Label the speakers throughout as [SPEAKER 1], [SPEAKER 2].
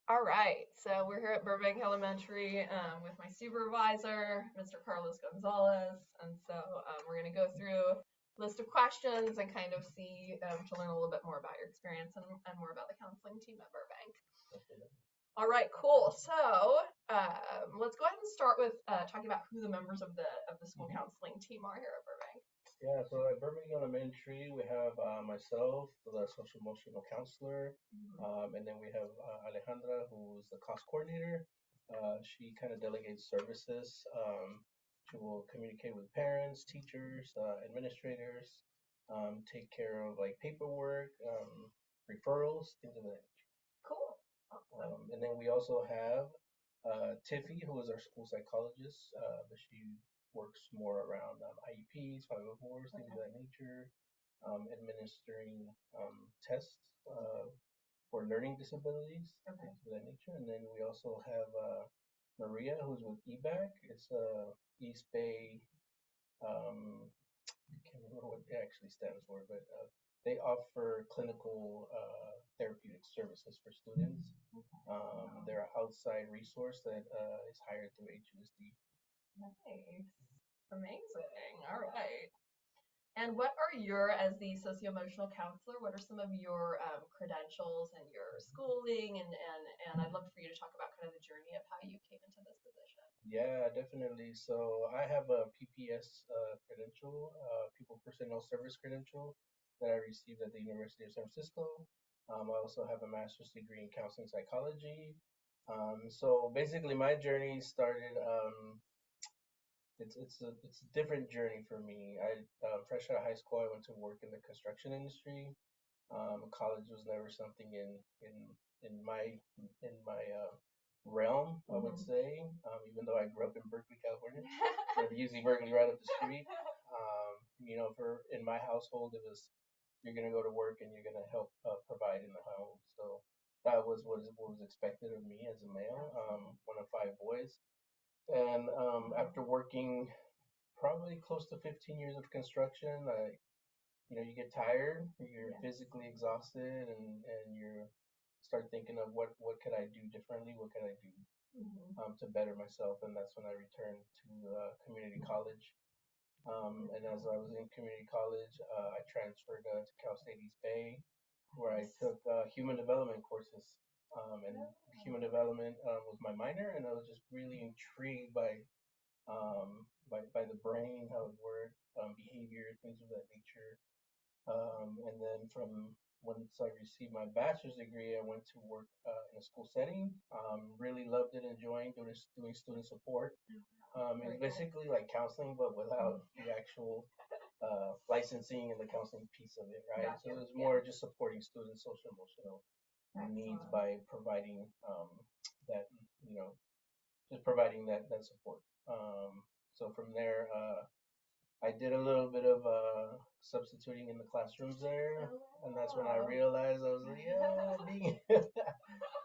[SPEAKER 1] All right, so we're here at Burbank Elementary with my supervisor, Mr. Carlos Gonzalez, and so we're going to go through a list of questions and kind of see to learn a little bit more about your experience and more about the counseling team at Burbank. All right, cool. So let's go ahead and start with talking about who the members of the school counseling team are here at Burbank.
[SPEAKER 2] Yeah, so at Burbank Elementary, we have myself, the social emotional counselor, and then we have Alejandra, who's the cost coordinator. She kind of delegates services. She will communicate with parents, teachers, administrators, take care of like paperwork, referrals, things of that nature.
[SPEAKER 1] Cool. Awesome.
[SPEAKER 2] And then we also have Tiffy, who is our school psychologist, but she works more around IEPs, 504s, things of that nature, administering tests for learning disabilities, things of that nature. And then we also have Maria, who's with EBAC. It's East Bay. I can't remember what it actually stands for, but they offer clinical therapeutic services for students. They're an outside resource that is hired through HUSD.
[SPEAKER 1] Nice. Amazing. All right. And what are your, as the socio-emotional counselor, what are some of your credentials and your schooling? And I'd love for you to talk about kind of the journey of how you came into this position.
[SPEAKER 2] Yeah, definitely. So I have a PPS credential, People Personnel Service credential that I received at the University of San Francisco. I also have a master's degree in counseling psychology. So basically, my journey started. It's a different journey for me. I fresh out of high school, I went to work in the construction industry. College was never something in my realm, I would say. Even though I grew up in Berkeley, California, or UC Berkeley right up the street. For in my household, it was you're gonna go to work and you're gonna help provide in the home. So that was what was expected of me as a male, one of five boys. And after working probably close to 15 years of construction, you get tired, you're physically exhausted, and you start thinking of what could I do differently, what could I do to better myself, and that's when I returned to community college. And as I was in community college, I transferred to Cal State East Bay, where I took human development courses. And human development was my minor, and I was just really intrigued by the brain, how it worked, behavior, things of that nature. And then from once I received my bachelor's degree, I went to work in a school setting. Really loved it, enjoying doing student support. It's basically like counseling, but without the actual licensing and the counseling piece of it, right? So it was more just supporting students' social emotional needs by providing that, you know, just providing that support. So from there, I did a little bit of substituting in the classrooms there, and that's when I realized I was like, yeah,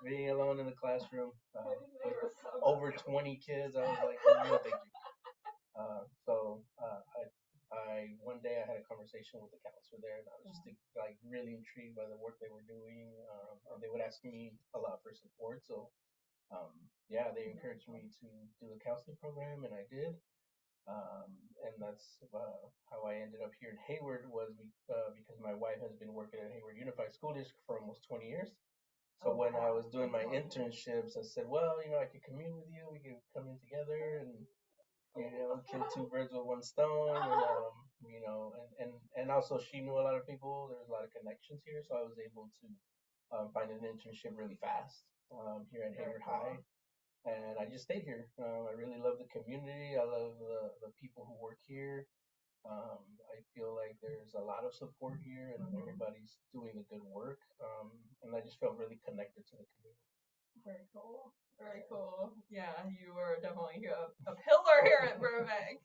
[SPEAKER 2] being alone in the classroom with over 20 kids, I was like, no, thank you. So I one day I had a conversation with the counselor there, and I was just like really intrigued by the work they were doing, and they would ask me a lot for support. So yeah, they encouraged me to do the counseling program, and I did. And that's how I ended up here in Hayward was because my wife has been working at Hayward Unified School District for almost 20 years. So when I was doing my internships, I said, well, I could commute with you. We could come in together and kill two birds with one stone. And also she knew a lot of people. There was a lot of connections here, so I was able to find an internship really fast here at Hayward High, and I just stayed here. I really love the community. I love the people who work here. I feel like there's a lot of support here, and everybody's doing a good work. And I just felt really connected to the community.
[SPEAKER 1] Very cool. Very cool. Yeah, you were definitely a pillar here at Burbank.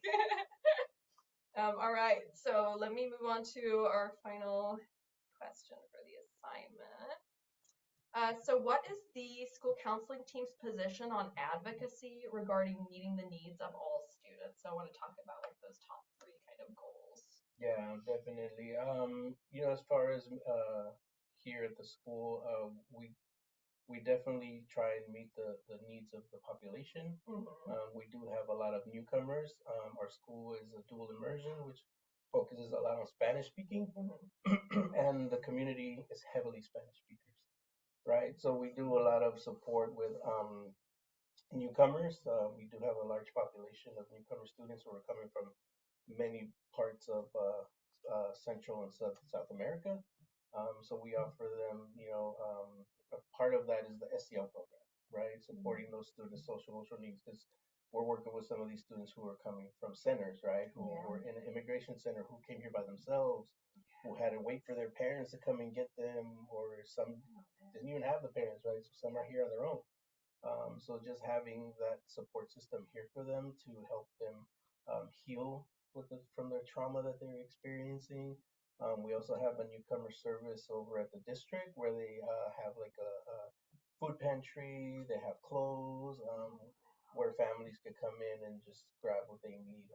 [SPEAKER 1] All right, so let me move on to our final question for the assignment. So what is the school counseling team's position on advocacy regarding meeting the needs of all students? So I want to talk about like those top three kind of goals.
[SPEAKER 2] Yeah, definitely. As far as here at the school, we we definitely try and meet the needs of the population. We do have a lot of newcomers. Our school is a dual immersion, which focuses a lot on Spanish speaking, and the community is heavily Spanish speakers, right? So we do a lot of support with newcomers. We do have a large population of newcomer students who are coming from many parts of Central and South America. So we offer them, a part of that is the SEL program, right? Supporting those students' social emotional needs, because we're working with some of these students who are coming from centers, right? Who were in an immigration center, who came here by themselves, who had to wait for their parents to come and get them, or some didn't even have the parents, right? So some are here on their own. So just having that support system here for them to help them heal from their trauma that they're experiencing. We also have a newcomer service over at the district where they have like a food pantry. They have clothes where families could come in and just grab what they need.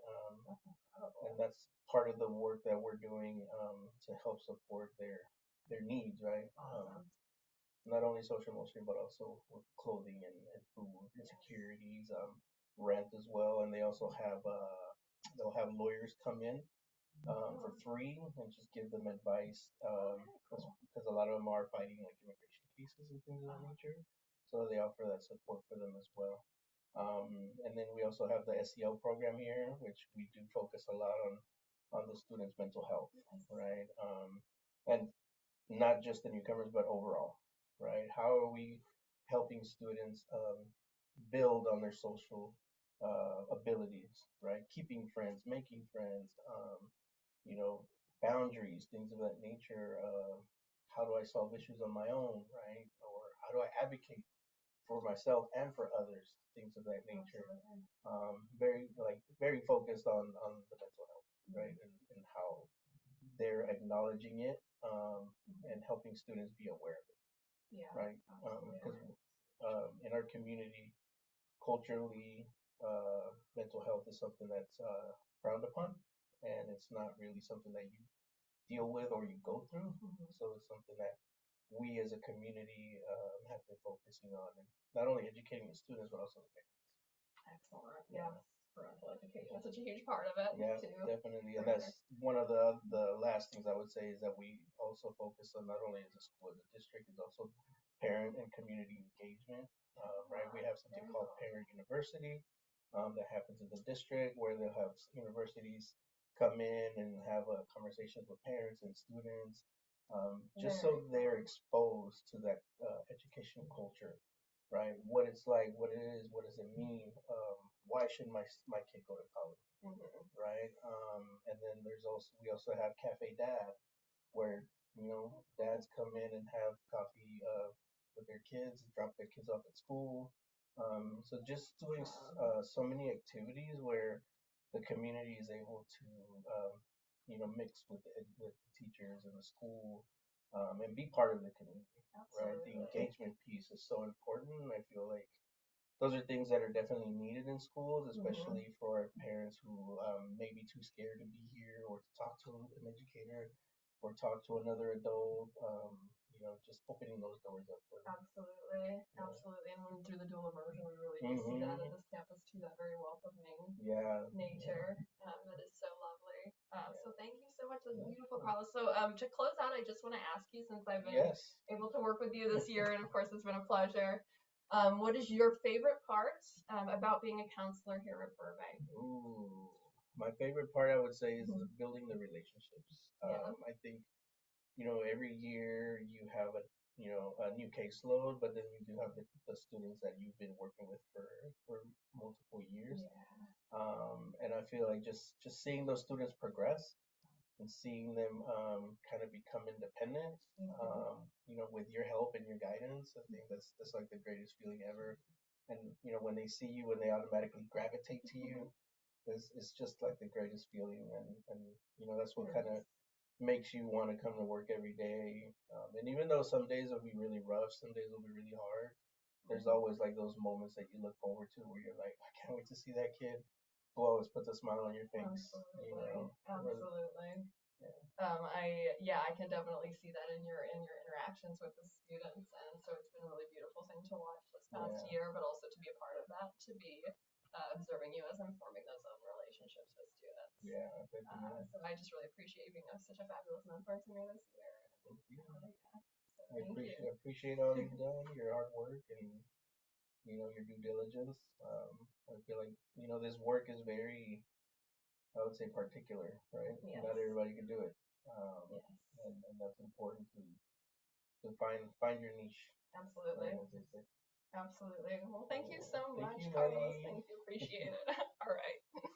[SPEAKER 2] And that's part of the work that we're doing to help support their needs, right? Not only social emotional, but also with clothing and food insecurities, rent as well. And they also have they'll have lawyers come in for free and just give them advice because a lot of them are fighting like immigration cases and things of that nature. So they offer that support for them as well. And then we also have the SEL program here, which we do focus a lot on the students' mental health, right? And not just the newcomers, but overall, right? How are we helping students build on their social abilities, right? Keeping friends, making friends, you know, boundaries, things of that nature. How do I solve issues on my own, right? Or how do I advocate for myself and for others, things of that nature. Very focused on the mental health, right, and how they're acknowledging it and helping students be aware of it, right? Because in our community, culturally, mental health is something that's frowned upon, and it's not really something that you deal with or you go through. So it's something that we as a community have been focusing on, and not only educating the students but also the parents.
[SPEAKER 1] Excellent. Yes. Parental education is such a huge part of it.
[SPEAKER 2] Yeah,
[SPEAKER 1] too.
[SPEAKER 2] definitely. And that's one of the last things I would say is that we also focus on not only as a school, as a district, is also parent and community engagement. Right, we have something called Parent University that happens in the district where they'll have universities come in and have conversations with parents and students, just so they're exposed to that education culture, right? What it's like, what it is, what does it mean? Why should my kid go to college, right? And then we also have Cafe Dad, where dads come in and have coffee with their kids, drop their kids off at school. So just doing so many activities where the community is able to mix with the teachers and the school and be part of the community. Right, the engagement piece is so important. I feel like those are things that are definitely needed in schools, especially for parents who may be too scared to be here or to talk to an educator or talk to another adult. Just opening those doors up for them.
[SPEAKER 1] Absolutely, absolutely. And when through the dual immersion, we really do see that at this campus too, that very welcoming nature. That is so lovely. So thank you so much. That's beautiful, Carlos. So to close out, I just want to ask you, since I've been able to work with you this year, and of course it's been a pleasure. What is your favorite part about being a counselor here at Burbank?
[SPEAKER 2] Ooh, my favorite part I would say is building the relationships. I think every year you have a new caseload, but then you do have the students that you've been working with for multiple years. And I feel like just seeing those students progress and seeing them kind of become independent, with your help and your guidance, I think that's like the greatest feeling ever. And when they see you and they automatically gravitate to you, it's just like the greatest feeling. And that's what kind of makes you want to come to work every day. And even though some days will be really rough, some days will be really hard, there's always like those moments that you look forward to where you're like, I can't wait to see that kid who always puts a smile on your face.
[SPEAKER 1] Absolutely. I can definitely see that in your interactions with the students, and so it's been really beautiful. to be observing you as I'm forming those own relationships with students.
[SPEAKER 2] Yeah, definitely.
[SPEAKER 1] So I just really appreciate you being such a fabulous mentor to me this year.
[SPEAKER 2] Thank you.
[SPEAKER 1] Yeah. So
[SPEAKER 2] I
[SPEAKER 1] thank you.
[SPEAKER 2] appreciate all you've done, your hard work, and your due diligence. I feel like this work is very, I would say, particular, right?
[SPEAKER 1] Yes.
[SPEAKER 2] Not everybody can do it,
[SPEAKER 1] Yes.
[SPEAKER 2] and that's important to find your niche.
[SPEAKER 1] Absolutely.
[SPEAKER 2] Right, as they say.
[SPEAKER 1] Absolutely. Well, thank you so much,
[SPEAKER 2] Thank you,
[SPEAKER 1] Carlos.
[SPEAKER 2] Maddie.
[SPEAKER 1] Thank you. Appreciate it. All right.